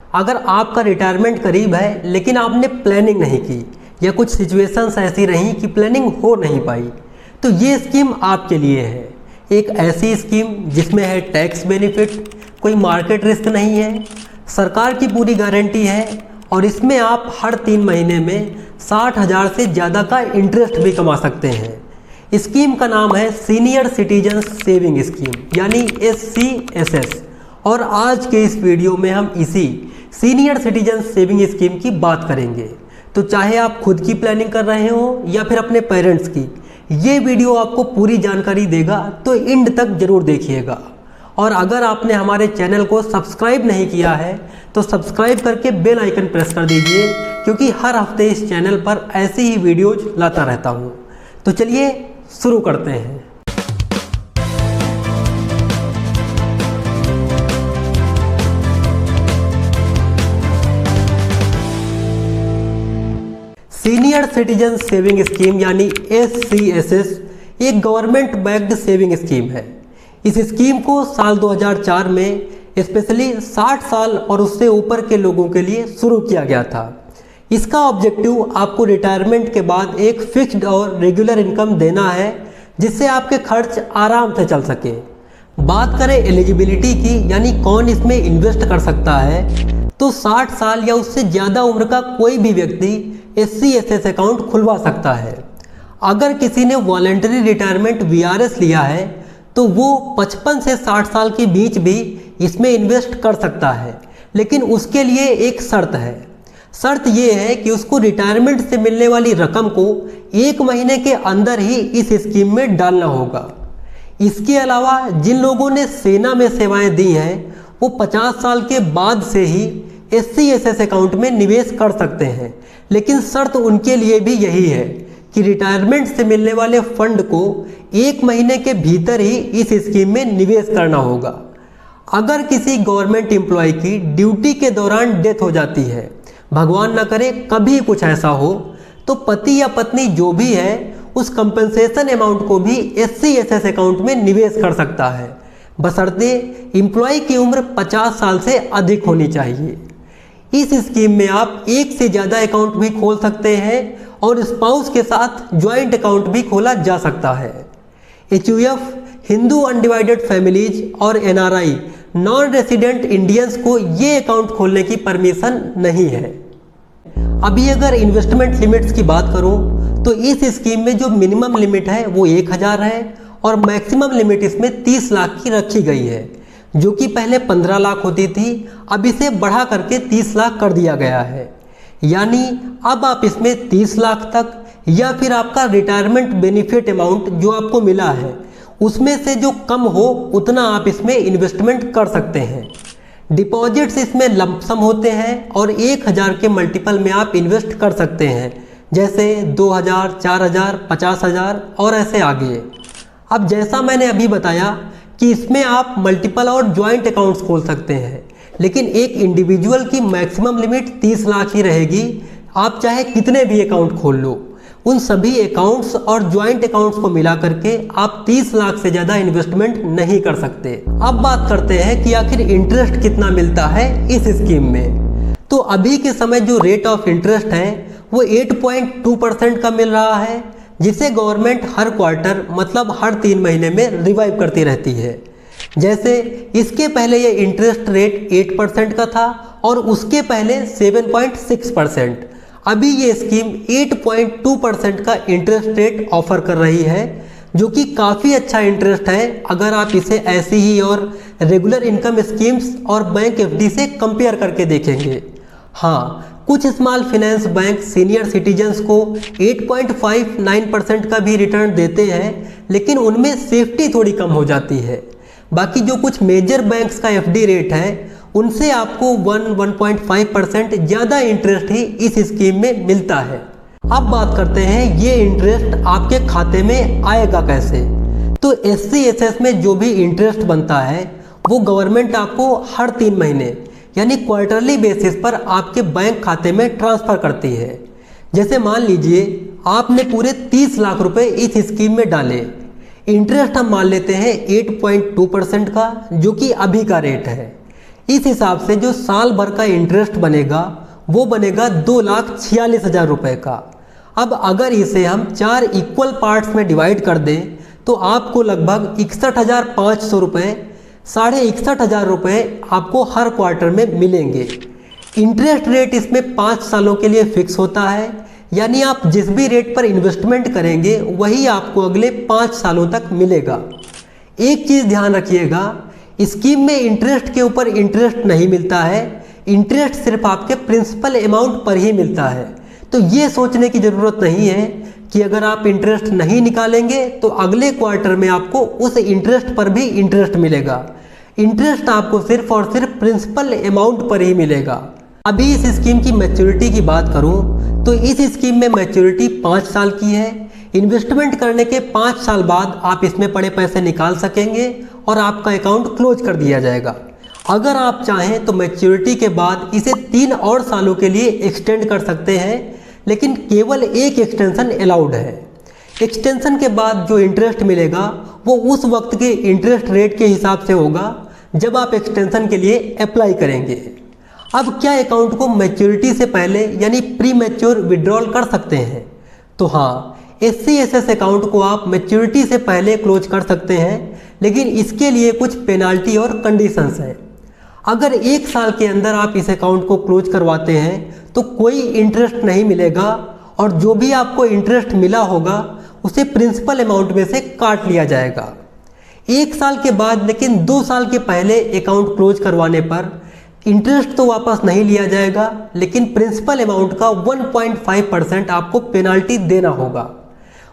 अगर आपका रिटायरमेंट करीब है लेकिन आपने प्लानिंग नहीं की या कुछ सिचुएशंस ऐसी रहीं कि प्लानिंग हो नहीं पाई, तो ये स्कीम आपके लिए है। एक ऐसी स्कीम जिसमें है टैक्स बेनिफिट, कोई मार्केट रिस्क नहीं है, सरकार की पूरी गारंटी है और इसमें आप हर 3 महीने में 60,000 से ज़्यादा का इंटरेस्ट भी कमा सकते हैं। स्कीम का नाम है सीनियर सिटीजन सेविंग स्कीम यानी SCSS। और आज के इस वीडियो में हम इसी सीनियर सिटीजन सेविंग स्कीम की बात करेंगे। तो चाहे आप खुद की प्लानिंग कर रहे हो या फिर अपने पेरेंट्स की, ये वीडियो आपको पूरी जानकारी देगा, तो एंड तक जरूर देखिएगा। और अगर आपने हमारे चैनल को सब्सक्राइब नहीं किया है तो सब्सक्राइब करके बेल आइकन प्रेस कर दीजिए, क्योंकि हर हफ्ते इस चैनल पर ऐसी ही वीडियोज लाता रहता हूँ। तो चलिए शुरू करते हैं। सीनियर सिटीजन सेविंग स्कीम यानी SCSS एक गवर्नमेंट बैक्ड सेविंग स्कीम है। इस स्कीम को साल 2004 में स्पेशली 60 साल और उससे ऊपर के लोगों के लिए शुरू किया गया था। इसका ऑब्जेक्टिव आपको रिटायरमेंट के बाद एक फिक्स्ड और रेगुलर इनकम देना है, जिससे आपके खर्च आराम से चल सके। बात करें एलिजिबिलिटी की, यानी कौन इसमें इन्वेस्ट कर सकता है, तो 60 साल या उससे ज़्यादा उम्र का कोई भी व्यक्ति SCSS अकाउंट खुलवा सकता है। अगर किसी ने वॉलेंटरी रिटायरमेंट VRS लिया है तो वो 55 से 60 साल के बीच भी इसमें इन्वेस्ट कर सकता है, लेकिन उसके लिए एक शर्त है। शर्त ये है कि उसको रिटायरमेंट से मिलने वाली रकम को 1 महीने के अंदर ही इस स्कीम में डालना होगा। इसके अलावा जिन लोगों ने सेना में सेवाएं दी हैं वो 50 साल के बाद से ही SCSS अकाउंट में निवेश कर सकते हैं, लेकिन शर्त उनके लिए भी यही है कि रिटायरमेंट से मिलने वाले फंड को 1 महीने के भीतर ही इस स्कीम में निवेश करना होगा। अगर किसी गवर्नमेंट एम्प्लॉय की ड्यूटी के दौरान डेथ हो जाती है, भगवान न करे कभी कुछ ऐसा हो, तो पति या पत्नी जो भी है उस कंपनसेशन अमाउंट को भी SCSS अकाउंट में निवेश कर सकता है, बशर्ते एम्प्लॉय की उम्र 50 साल से अधिक होनी चाहिए। इस स्कीम में आप एक से ज़्यादा अकाउंट भी खोल सकते हैं और स्पाउस के साथ ज्वाइंट अकाउंट भी खोला जा सकता है। HUF हिंदू अनडिवाइडेड फैमिलीज और NRI नॉन रेसिडेंट इंडियंस को ये अकाउंट खोलने की परमिशन नहीं है। अभी अगर इन्वेस्टमेंट लिमिट्स की बात करूं तो इस स्कीम में जो मिनिमम लिमिट है वो 1000 है और मैक्सिमम लिमिट इसमें 30 लाख की रखी गई है, जो कि पहले 15 लाख होती थी, अब इसे बढ़ा करके 30 लाख कर दिया गया है। यानी अब आप इसमें 30 लाख तक या फिर आपका रिटायरमेंट बेनिफिट अमाउंट जो आपको मिला है उसमें से जो कम हो उतना आप इसमें इन्वेस्टमेंट कर सकते हैं। डिपॉजिट्स इसमें लमसम होते हैं और 1000 के मल्टीपल में आप इन्वेस्ट कर सकते हैं, जैसे 2000, 4000, 50,000 और ऐसे आगे। अब जैसा मैंने अभी बताया कि इसमें आप मल्टीपल और ज्वाइंट अकाउंट्स खोल सकते हैं, लेकिन एक इंडिविजुअल की मैक्सिमम लिमिट 30 लाख ही रहेगी। आप चाहे कितने भी अकाउंट खोल लो, उन सभी अकाउंट्स और ज्वाइंट अकाउंट्स को मिला करके आप 30 लाख से ज़्यादा इन्वेस्टमेंट नहीं कर सकते। अब बात करते हैं कि आखिर इंटरेस्ट कितना मिलता है इस स्कीम में। तो अभी के समय जो रेट ऑफ इंटरेस्ट है वो 8.2% का मिल रहा है, जिसे गवर्नमेंट हर क्वार्टर मतलब हर 3 महीने में रिवाइव करती रहती है। जैसे इसके पहले ये इंटरेस्ट रेट 8% का था और उसके पहले 7.6%। अभी ये स्कीम 8.2% का इंटरेस्ट रेट ऑफर कर रही है, जो कि काफ़ी अच्छा इंटरेस्ट है अगर आप इसे ऐसी ही और रेगुलर इनकम स्कीम्स और बैंक FD से कंपेयर करके देखेंगे। हाँ, कुछ small finance bank senior citizens को 8.59% का भी रिटर्न देते हैं, लेकिन उनमें सेफ्टी थोड़ी कम हो जाती है। बाकी जो कुछ मेजर बैंक्स का FD रेट है उनसे आपको 1.5% ज़्यादा इंटरेस्ट ही इस स्कीम में मिलता है। अब बात करते हैं ये इंटरेस्ट आपके खाते में आएगा कैसे। तो SCSS में जो भी इंटरेस्ट बनता है वो गवर्नमेंट आपको हर 3 महीने यानी क्वार्टरली बेसिस पर आपके बैंक खाते में ट्रांसफ़र करती है। जैसे मान लीजिए आपने पूरे 30 लाख रुपए इस स्कीम में डाले, इंटरेस्ट हम मान लेते हैं 8.2% का, जो कि अभी का रेट है। इस हिसाब से जो साल भर का इंटरेस्ट बनेगा वो बनेगा 2,46,000 रुपये का। अब अगर इसे हम 4 इक्वल पार्ट्स में डिवाइड कर दें तो आपको लगभग 61,500 रुपये, 61,500 रुपये आपको हर क्वार्टर में मिलेंगे। इंटरेस्ट रेट इसमें 5 सालों के लिए फिक्स होता है, यानी आप जिस भी रेट पर इन्वेस्टमेंट करेंगे वही आपको अगले 5 सालों तक मिलेगा। एक चीज़ ध्यान रखिएगा, स्कीम में इंटरेस्ट के ऊपर इंटरेस्ट नहीं मिलता है, इंटरेस्ट सिर्फ आपके प्रिंसिपल अमाउंट पर ही मिलता है। तो ये सोचने की ज़रूरत नहीं है कि अगर आप इंटरेस्ट नहीं निकालेंगे तो अगले क्वार्टर में आपको उस इंटरेस्ट पर भी इंटरेस्ट मिलेगा। इंटरेस्ट आपको सिर्फ और सिर्फ प्रिंसिपल अमाउंट पर ही मिलेगा। अभी इस स्कीम की मैच्योरिटी की बात करूं तो इस स्कीम में मैच्योरिटी 5 साल की है। इन्वेस्टमेंट करने के 5 साल बाद आप इसमें पड़े पैसे निकाल सकेंगे और आपका अकाउंट क्लोज कर दिया जाएगा। अगर आप चाहें तो मैच्योरिटी के बाद इसे 3 और सालों के लिए एक्सटेंड कर सकते हैं, लेकिन केवल एक एक्सटेंशन अलाउड है। एक्सटेंशन के बाद जो इंटरेस्ट मिलेगा वो उस वक्त के इंटरेस्ट रेट के हिसाब से होगा जब आप एक्सटेंशन के लिए अप्लाई करेंगे। अब क्या अकाउंट को मैच्योरिटी से पहले यानी प्री मैच्योर विड्रॉल कर सकते हैं? तो हाँ, SCSS अकाउंट को आप मैच्योरिटी से पहले क्लोज कर सकते हैं, लेकिन इसके लिए कुछ पेनाल्टी और कंडीशंस हैं। अगर 1 साल के अंदर आप इस अकाउंट को क्लोज करवाते हैं तो कोई इंटरेस्ट नहीं मिलेगा और जो भी आपको इंटरेस्ट मिला होगा उसे प्रिंसिपल अमाउंट में से काट लिया जाएगा। 1 साल के बाद लेकिन 2 साल के पहले अकाउंट क्लोज करवाने पर इंटरेस्ट तो वापस नहीं लिया जाएगा, लेकिन प्रिंसिपल अमाउंट का 1.5% आपको पेनाल्टी देना होगा।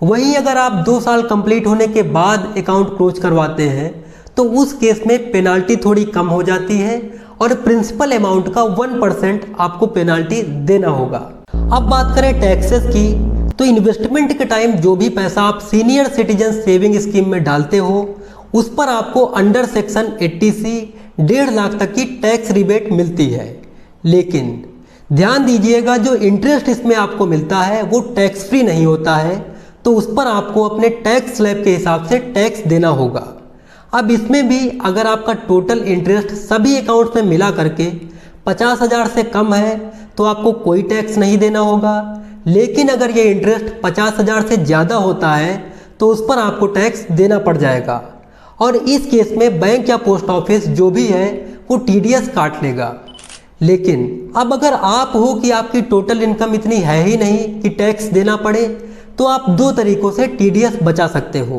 वहीं अगर आप 2 साल कंप्लीट होने के बाद अकाउंट क्लोज करवाते हैं तो उस केस में पेनाल्टी थोड़ी कम हो जाती है और प्रिंसिपल अमाउंट का 1% आपको पेनाल्टी देना होगा। अब बात करें टैक्सेस की, तो इन्वेस्टमेंट के टाइम जो भी पैसा आप सीनियर सिटीजन सेविंग स्कीम में डालते हो उस पर आपको अंडर सेक्शन 80C 1.5 लाख तक की टैक्स रिबेट मिलती है। लेकिन ध्यान दीजिएगा, जो इंटरेस्ट इसमें आपको मिलता है वो टैक्स फ्री नहीं होता है, तो उस पर आपको अपने टैक्स स्लैब के हिसाब से टैक्स देना होगा। अब इसमें भी अगर आपका टोटल इंटरेस्ट सभी अकाउंट्स में मिला करके 50,000 से कम है तो आपको कोई टैक्स नहीं देना होगा, लेकिन अगर ये इंटरेस्ट 50,000 से ज़्यादा होता है तो उस पर आपको टैक्स देना पड़ जाएगा। और इस केस में बैंक या पोस्ट ऑफिस जो भी है वो TDS काट लेगा। लेकिन अब अगर आप हो कि आपकी टोटल इनकम इतनी है ही नहीं कि टैक्स देना पड़े, तो आप 2 तरीक़ों से TDS बचा सकते हो।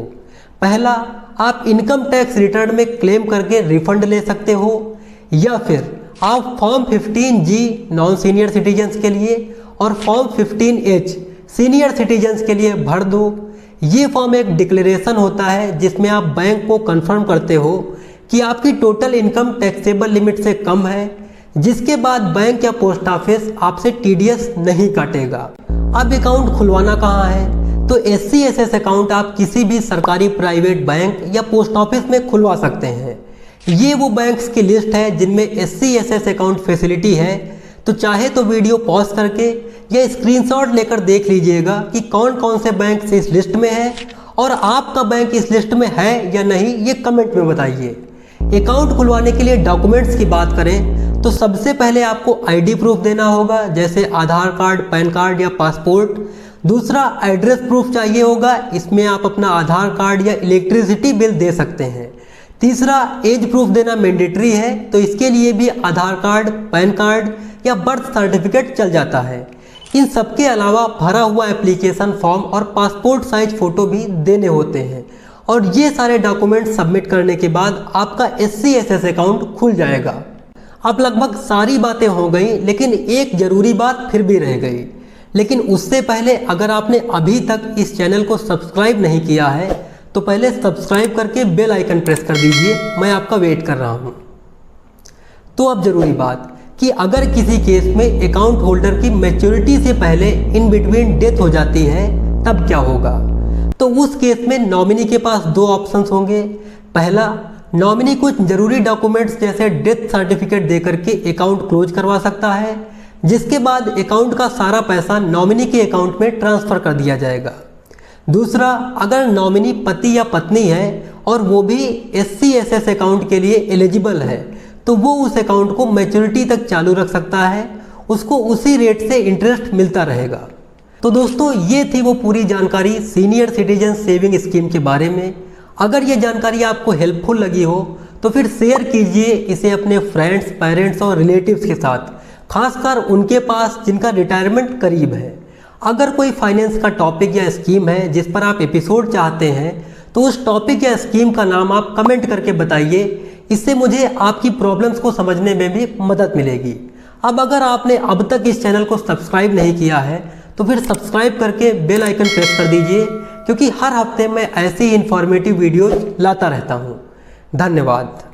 पहला, आप इनकम टैक्स रिटर्न में क्लेम करके रिफंड ले सकते हो, या फिर आप form 15G non senior citizens के लिए और फॉर्म 15H सीनियर सिटीजन्स के लिए भर दो। ये फॉर्म एक डिक्लेरेशन होता है जिसमें आप बैंक को कंफर्म करते हो कि आपकी टोटल इनकम टैक्सेबल लिमिट से कम है, जिसके बाद बैंक या पोस्ट ऑफिस आपसे TDS नहीं काटेगा। अब अकाउंट खुलवाना कहाँ है? तो SCSS अकाउंट आप किसी भी सरकारी प्राइवेट बैंक या पोस्ट ऑफिस में खुलवा सकते हैं। ये वो बैंक्स की लिस्ट है जिनमें SCSS अकाउंट फैसिलिटी है। तो चाहे तो वीडियो पॉज करके या स्क्रीनशॉट लेकर देख लीजिएगा कि कौन कौन से बैंक इस लिस्ट में है, और आपका बैंक इस लिस्ट में है या नहीं ये कमेंट में बताइए। अकाउंट खुलवाने के लिए डॉक्यूमेंट्स की बात करें तो सबसे पहले आपको ID प्रूफ देना होगा, जैसे आधार कार्ड, पैन कार्ड या पासपोर्ट। दूसरा, एड्रेस प्रूफ चाहिए होगा, इसमें आप अपना आधार कार्ड या इलेक्ट्रिसिटी बिल दे सकते हैं। तीसरा, एज प्रूफ देना मैंडेटरी है, तो इसके लिए भी आधार कार्ड, पैन कार्ड या बर्थ सर्टिफिकेट चल जाता है। इन सबके अलावा भरा हुआ एप्लीकेशन फॉर्म और पासपोर्ट साइज फ़ोटो भी देने होते हैं, और ये सारे डॉक्यूमेंट सबमिट करने के बाद आपका SCSS अकाउंट खुल जाएगा। अब लगभग सारी बातें हो गई, लेकिन एक ज़रूरी बात फिर भी रह गई। लेकिन उससे पहले अगर आपने अभी तक इस चैनल को सब्सक्राइब नहीं किया है तो पहले सब्सक्राइब करके बेल आइकन प्रेस कर दीजिए, मैं आपका वेट कर रहा हूँ। तो अब ज़रूरी बात कि अगर किसी केस में अकाउंट होल्डर की मैच्योरिटी से पहले इन बिटवीन डेथ हो जाती है तब क्या होगा? तो उस केस में नॉमिनी के पास 2 ऑप्शंस होंगे। पहला, नॉमिनी कुछ ज़रूरी डॉक्यूमेंट्स जैसे डेथ सर्टिफिकेट देकर के अकाउंट क्लोज करवा सकता है, जिसके बाद अकाउंट का सारा पैसा नॉमिनी के अकाउंट में ट्रांसफ़र कर दिया जाएगा। दूसरा, अगर नॉमिनी पति या पत्नी है और वो भी SCSS अकाउंट के लिए एलिजिबल है तो वो उस अकाउंट को मैच्योरिटी तक चालू रख सकता है, उसको उसी रेट से इंटरेस्ट मिलता रहेगा। तो दोस्तों ये थी वो पूरी जानकारी सीनियर सिटीजन सेविंग स्कीम के बारे में। अगर ये जानकारी आपको हेल्पफुल लगी हो तो फिर शेयर कीजिए इसे अपने फ्रेंड्स, पेरेंट्स और रिलेटिव्स के साथ, खासकर उनके पास जिनका रिटायरमेंट करीब है। अगर कोई फाइनेंस का टॉपिक या स्कीम है जिस पर आप एपिसोड चाहते हैं तो उस टॉपिक या स्कीम का नाम आप कमेंट करके बताइए। इससे मुझे आपकी प्रॉब्लम्स को समझने में भी मदद मिलेगी। अब अगर आपने अब तक इस चैनल को सब्सक्राइब नहीं किया है तो फिर सब्सक्राइब करके बेल आइकन प्रेस कर दीजिए, क्योंकि हर हफ्ते मैं ऐसी ही इंफॉर्मेटिव वीडियोज लाता रहता हूँ। धन्यवाद।